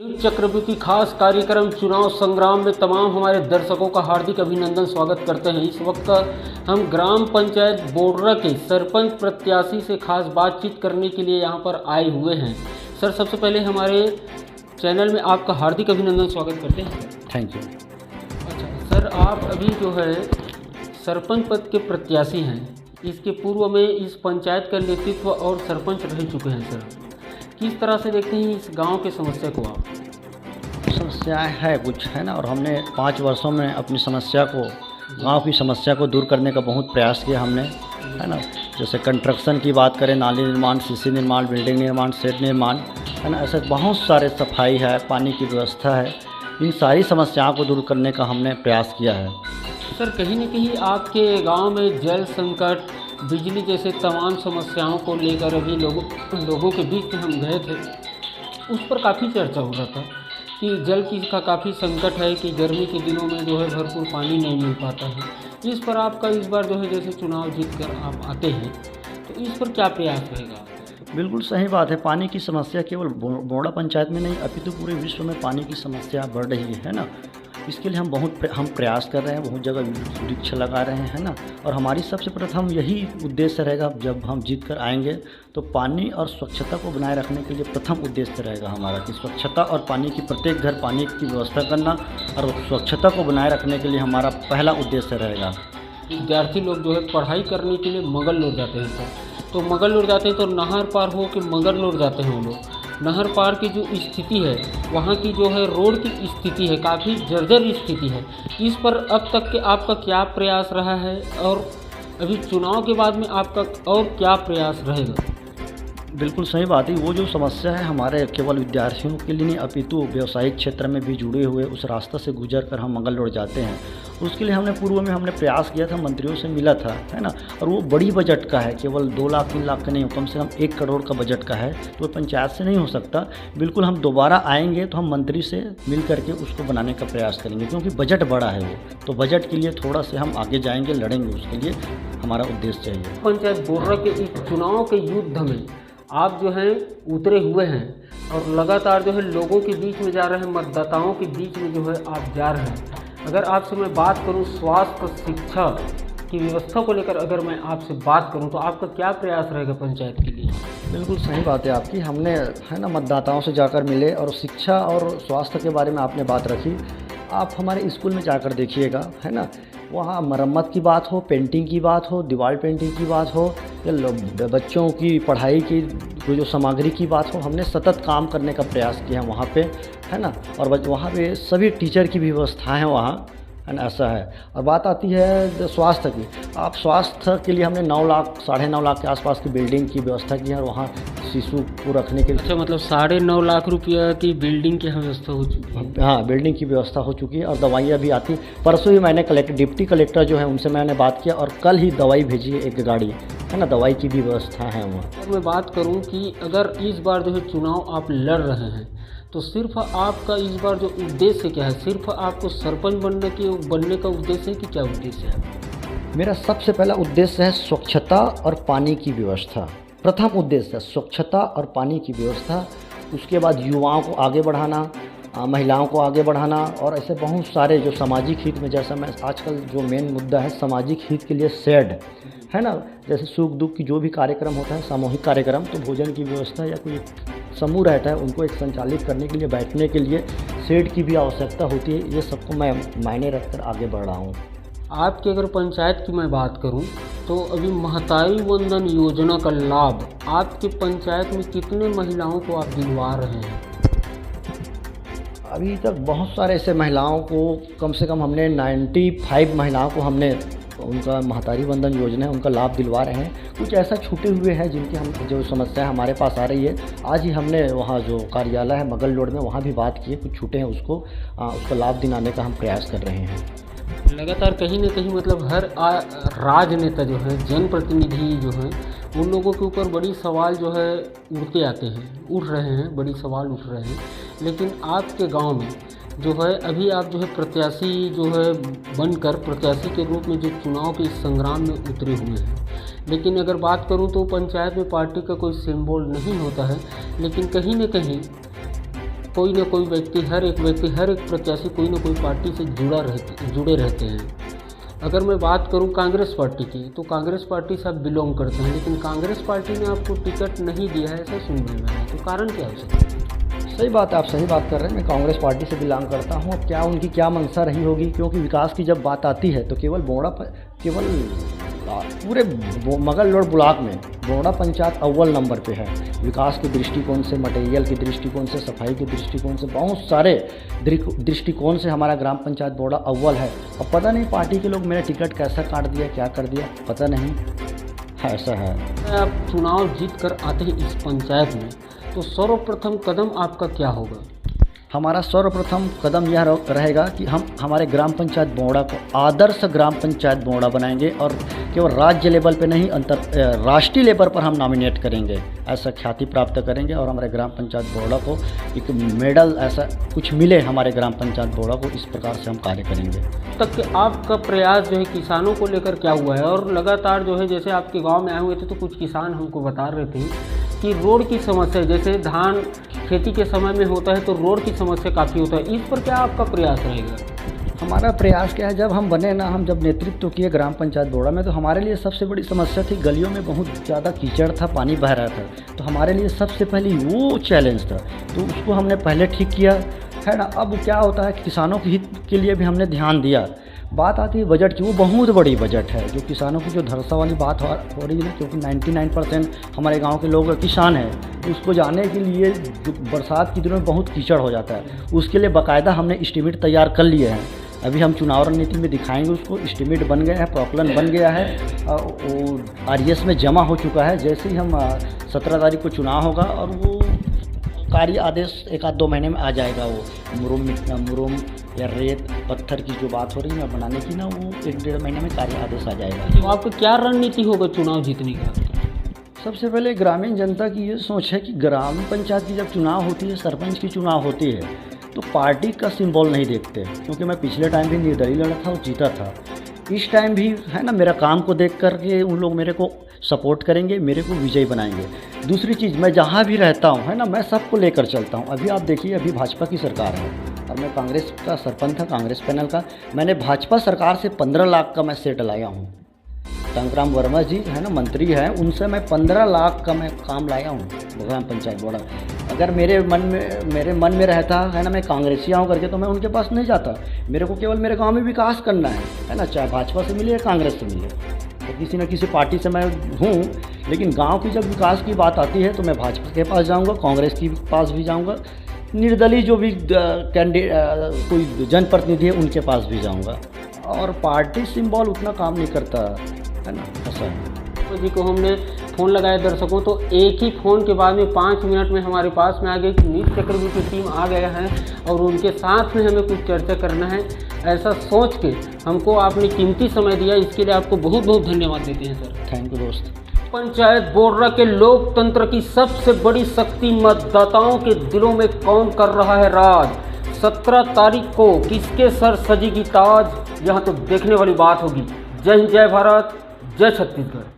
News चक्रवर्ती खास कार्यक्रम चुनाव संग्राम में तमाम हमारे दर्शकों का हार्दिक अभिनंदन स्वागत करते हैं। इस वक्त हम ग्राम पंचायत बोडरा के सरपंच प्रत्याशी से खास बातचीत करने के लिए यहां पर आए हुए हैं। सर, सबसे पहले हमारे चैनल में आपका हार्दिक अभिनंदन स्वागत करते हैं। Thank you. अच्छा सर, आप अभी जो है सरपंच पद के प्रत्याशी हैं। इसके पूर्व में इस पंचायत का नेतृत्व और सरपंच रह चुके हैं। सर, किस तरह से देखते हैं इस गांव की समस्या को आप? समस्याएं है कुछ, है ना, और हमने 5 वर्षों में अपनी समस्या को, गांव की समस्या को दूर करने का बहुत प्रयास किया हमने, है ना। जैसे कंस्ट्रक्शन की बात करें, नाली निर्माण, सीसी निर्माण, बिल्डिंग निर्माण, शेड निर्माण, है ना, ऐसे बहुत सारे, सफाई है, पानी की व्यवस्था है, इन सारी समस्याओं को दूर करने का हमने प्रयास किया है। सर, कहीं न कहीं आपके गांव में जल संकट, बिजली जैसे तमाम समस्याओं को लेकर अभी लोगों के बीच में हम गए थे, उस पर काफ़ी चर्चा हो रहा था कि जल की का काफ़ी संकट है, कि गर्मी के दिनों में जो है भरपूर पानी नहीं मिल पाता है। इस पर आपका इस बार जो है जैसे चुनाव जीत कर आप आते हैं, तो इस पर क्या प्रयास रहेगा? बिल्कुल सही बात है। पानी की समस्या केवल बोडरा पंचायत में नहीं, अभी तो पूरे विश्व में पानी की समस्या बढ़ रही है ना। इसके लिए हम प्रयास कर रहे हैं, बहुत जगह वृक्ष लगा रहे हैं, है ना। और हमारी सबसे प्रथम यही उद्देश्य रहेगा, जब हम जीत कर आएंगे तो पानी और स्वच्छता को बनाए रखने के लिए प्रथम उद्देश्य रहेगा हमारा कि स्वच्छता और पानी की, प्रत्येक घर पानी की व्यवस्था करना, और स्वच्छता को बनाए रखने के लिए हमारा पहला उद्देश्य रहेगा। विद्यार्थी लोग जो है पढ़ाई करने के लिए मगललोड जाते हैं सर, तो मगललोड जाते हैं तो नहर पार हो के मगललोड जाते हैं वो लोग। नहर पार की जो स्थिति है, वहाँ की जो है रोड की स्थिति है, काफ़ी जर्जर स्थिति है। इस पर अब तक के आपका क्या प्रयास रहा है, और अभी चुनाव के बाद में आपका और क्या प्रयास रहेगा? बिल्कुल सही बात है। वो जो समस्या है हमारे केवल विद्यार्थियों के लिए नहीं, अपितु व्यावसायिक क्षेत्र में भी जुड़े हुए उस रास्ते से गुजर कर हम मंगल रोड जाते हैं। उसके लिए हमने पूर्व में प्रयास किया था, मंत्रियों से मिला था, है ना। और वो बड़ी बजट का है, केवल 2 लाख 3 लाख का नहीं, कम से कम 1 करोड़ का बजट का है, तो पंचायत से नहीं हो सकता। बिल्कुल हम दोबारा आएंगे तो हम मंत्री से मिल करके उसको बनाने का प्रयास करेंगे, क्योंकि बजट बड़ा है वो, तो बजट के लिए थोड़ा से हम आगे जाएंगे, लड़ेंगे, उसके लिए हमारा उद्देश्य चाहिए। पंचायत बोडरा के इस चुनाव के युद्ध में आप जो हैं उतरे हुए हैं, और लगातार जो है लोगों के बीच में जा रहे हैं, मतदाताओं के बीच में जो है आप जा रहे हैं। अगर आपसे मैं बात करूं स्वास्थ्य शिक्षा की व्यवस्था को लेकर, अगर मैं आपसे बात करूं तो आपका क्या प्रयास रहेगा पंचायत के लिए? बिल्कुल सही बात है आपकी। हमने, है ना, मतदाताओं से जाकर मिले, और शिक्षा और स्वास्थ्य के बारे में आपने बात रखी। आप हमारे स्कूल में जाकर देखिएगा, है ना, वहाँ मरम्मत की बात हो, पेंटिंग की बात हो, दीवार पेंटिंग की बात हो, या बच्चों की पढ़ाई की जो सामग्री की बात हो, हमने सतत काम करने का प्रयास किया है वहाँ पे, है ना। और वहाँ पे सभी टीचर की भी व्यवस्था है वहाँ, है ना, ऐसा है। और बात आती है स्वास्थ्य की, आप स्वास्थ्य के लिए हमने 9 लाख 9.5 लाख के आसपास की बिल्डिंग की व्यवस्था की है, और वहाँ शिशु को रखने के लिए। अच्छा, मतलब 9.5 लाख रुपया की बिल्डिंग की व्यवस्था हो चुकी है? हाँ, बिल्डिंग की व्यवस्था हो चुकी है, और दवाइयाँ भी आती। परसों ही मैंने डिप्टी कलेक्टर जो है उनसे मैंने बात किया, और कल ही दवाई भेजी है, 1 गाड़ी, है ना, दवाई की भी व्यवस्था है वहाँ। अगर मैं बात करूं कि अगर इस बार जो है चुनाव आप लड़ रहे हैं, तो सिर्फ आपका इस बार जो उद्देश्य क्या है? सिर्फ आपको सरपंच बनने का उद्देश्य है कि क्या उद्देश्य है? मेरा सबसे पहला उद्देश्य है स्वच्छता और पानी की व्यवस्था। प्रथम उद्देश्य है स्वच्छता और पानी की व्यवस्था। उसके बाद युवाओं को आगे बढ़ाना, महिलाओं को आगे बढ़ाना, और ऐसे बहुत सारे जो सामाजिक हित में, जैसा मैं आजकल जो मेन मुद्दा है सामाजिक हित के लिए शेड, है ना, जैसे सुख दुख की जो भी कार्यक्रम होता है, सामूहिक कार्यक्रम, तो भोजन की व्यवस्था या कोई समूह रहता है, उनको एक संचालित करने के लिए, बैठने के लिए शेड की भी आवश्यकता होती है। ये सबको मैं मायने रखकर आगे बढ़ रहा हूँ। आपकी अगर पंचायत की मैं बात करूं, तो अभी महतारी वंदन योजना का लाभ आपके पंचायत में कितने महिलाओं को आप दिलवा रहे हैं? अभी तक बहुत सारे ऐसे महिलाओं को, कम से कम हमने 95 महिलाओं को हमने उनका महतारी वंदन योजना है उनका लाभ दिलवा रहे हैं। कुछ ऐसा छूटे हुए हैं जिनकी हम जो समस्या हमारे पास आ रही है। आज ही हमने वहाँ जो कार्यालय है मगल रोड में, वहाँ भी बात की है, कुछ छूटे हैं उसको लाभ दिलाने का हम प्रयास कर रहे हैं। लगातार कहीं ना कहीं मतलब हर राजनेता जो है, जनप्रतिनिधि जो हैं, उन लोगों के ऊपर बड़ी सवाल जो है उठ रहे हैं, बड़ी सवाल उठ रहे हैं। लेकिन आपके गांव में जो है अभी आप जो है प्रत्याशी जो है बनकर प्रत्याशी के रूप में जो चुनाव के इस संग्राम में उतरे हुए हैं। लेकिन अगर बात करूं तो पंचायत में पार्टी का कोई सिंबल नहीं होता है, लेकिन कहीं न कहीं कोई ना कोई व्यक्ति, हर एक प्रत्याशी कोई ना कोई पार्टी से जुड़े रहते हैं। अगर मैं बात करूं कांग्रेस पार्टी की, तो कांग्रेस पार्टी से आप बिलोंग करते हैं, लेकिन कांग्रेस पार्टी ने आपको टिकट नहीं दिया है, ऐसा सुनने में है। तो कारण क्या हो सकता है? सही बात है, आप सही बात कर रहे हैं। मैं कांग्रेस पार्टी से बिलोंग करता हूँ। अब क्या उनकी क्या मंशा रही होगी, क्योंकि विकास की जब बात आती है तो केवल पूरे मगल लोड ब्लॉक में बोड़ा पंचायत अव्वल नंबर पे है। विकास के दृष्टिकोण से, मटेरियल के दृष्टिकोण से, सफाई के दृष्टिकोण से, बहुत सारे दृष्टिकोण से हमारा ग्राम पंचायत बोड़ा अव्वल है। अब पता नहीं पार्टी के लोग मेरा टिकट कैसा काट दिया, क्या कर दिया, पता नहीं, ऐसा है। आप चुनाव जीत कर आते हैं इस पंचायत में, तो सर्वप्रथम कदम आपका क्या होगा? हमारा सर्वप्रथम कदम यह रहेगा कि हम हमारे ग्राम पंचायत बोड़ा को आदर्श ग्राम पंचायत बोड़ा बनाएंगे, और केवल राज्य लेवल पे नहीं, राष्ट्रीय लेवल पर हम नॉमिनेट करेंगे, ऐसा ख्याति प्राप्त करेंगे। और हमारे ग्राम पंचायत बोड़ा को एक मेडल ऐसा कुछ मिले हमारे ग्राम पंचायत बोड़ा को, इस प्रकार से हम कार्य करेंगे। तक कि आपका प्रयास जो है किसानों को लेकर क्या हुआ है? और लगातार जो है, जैसे आपके गांव में आए हुए थे तो कुछ किसान हमको बता रहे थे कि रोड की समस्या, जैसे धान खेती के समय में होता है तो रोड की समस्या काफ़ी होता है, इस पर क्या आपका प्रयास रहेगा? हमारा प्रयास क्या है, जब हम बने ना, हम जब नेतृत्व किए ग्राम पंचायत बोड़ा में, तो हमारे लिए सबसे बड़ी समस्या थी, गलियों में बहुत ज़्यादा कीचड़ था, पानी बह रहा था। तो हमारे लिए सबसे पहले वो चैलेंज था, तो उसको हमने पहले ठीक किया है ना। अब क्या होता है, किसानों के हित के लिए भी हमने ध्यान दिया। बात आती है बजट की, वो बहुत बड़ी बजट है, जो किसानों की जो धरसा वाली बात हो रही है ना, क्योंकि 99% हमारे गांव के लोग किसान हैं, तो उसको जाने के लिए बरसात के दिनों में बहुत कीचड़ हो जाता है। उसके लिए बाकायदा हमने एस्टीमेट तैयार कर लिए हैं। अभी हम चुनाव रणनीति में दिखाएंगे उसको। एस्टीमेट बन गया है, प्रॉक्लन बन गया है, वो RES में जमा हो चुका है। जैसे ही हम 17 तारीख को चुनाव होगा, और वो कार्य आदेश 1-2 महीने में आ जाएगा। वो मुरुम या रेत पत्थर की जो बात हो रही है ना बनाने की ना, वो 1-1.5 महीने में कार्य आदेश आ जाएगा। तो आपका क्या रणनीति होगा चुनाव जीतने का? सबसे पहले ग्रामीण जनता की ये सोच है कि ग्राम पंचायत की जब चुनाव होती है, सरपंच की चुनाव होती है, तो पार्टी का सिंबल नहीं देखते। क्योंकि मैं पिछले टाइम भी निर्दलीय लड़ा था और जीता था, इस टाइम भी है ना, मेरा काम को देख कर के उन लोग मेरे को सपोर्ट करेंगे, मेरे को विजयी बनाएंगे। दूसरी चीज़, मैं जहाँ भी रहता हूँ है ना, मैं सबको लेकर चलता हूँ। अभी आप देखिए, अभी भाजपा की सरकार है और मैं कांग्रेस का सरपंच था, कांग्रेस पैनल का। मैंने भाजपा सरकार से 15 लाख का मैं सेट लाया हूँ। टंकराम वर्मा जी है ना, मंत्री हैं, उनसे मैं 15 लाख का मैं काम लाया हूँ ग्राम पंचायत बोड़ा। अगर मेरे मन में रहता है ना, मैं कांग्रेसी हूँ करके, तो मैं उनके पास नहीं जाता। मेरे को केवल मेरे गांव में विकास करना है ना, चाहे भाजपा से मिले या कांग्रेस से मिले, तो किसी न किसी पार्टी से मैं हूँ। लेकिन गांव की जब विकास की बात आती है तो मैं भाजपा के पास जाऊँगा, कांग्रेस के पास भी जाऊँगा, निर्दलीय जो भी कोई जनप्रतिनिधि है उनके पास भी जाऊँगा। और पार्टी सिंबल उतना काम नहीं करता है ना, ऐसा है। जी को हमने फ़ोन लगाया दर्शकों, तो एक ही फ़ोन के बाद में 5 मिनट में हमारे पास में आ गई कि नीत चक्रवर्ती की टीम आ गया है और उनके साथ में हमें कुछ चर्चा करना है। ऐसा सोच के हमको आपने कीमती समय दिया, इसके लिए आपको बहुत बहुत धन्यवाद देते हैं सर। थैंक यू दोस्त। पंचायत बोर्डा के लोकतंत्र की सबसे बड़ी शक्ति मतदाताओं के दिलों में कौन कर रहा है राज। 17 तारीख को किसके सर सजेगी ताज, यहाँ तो देखने वाली बात होगी। जय हिंद, जय भारत, जय छत्तीसगढ़।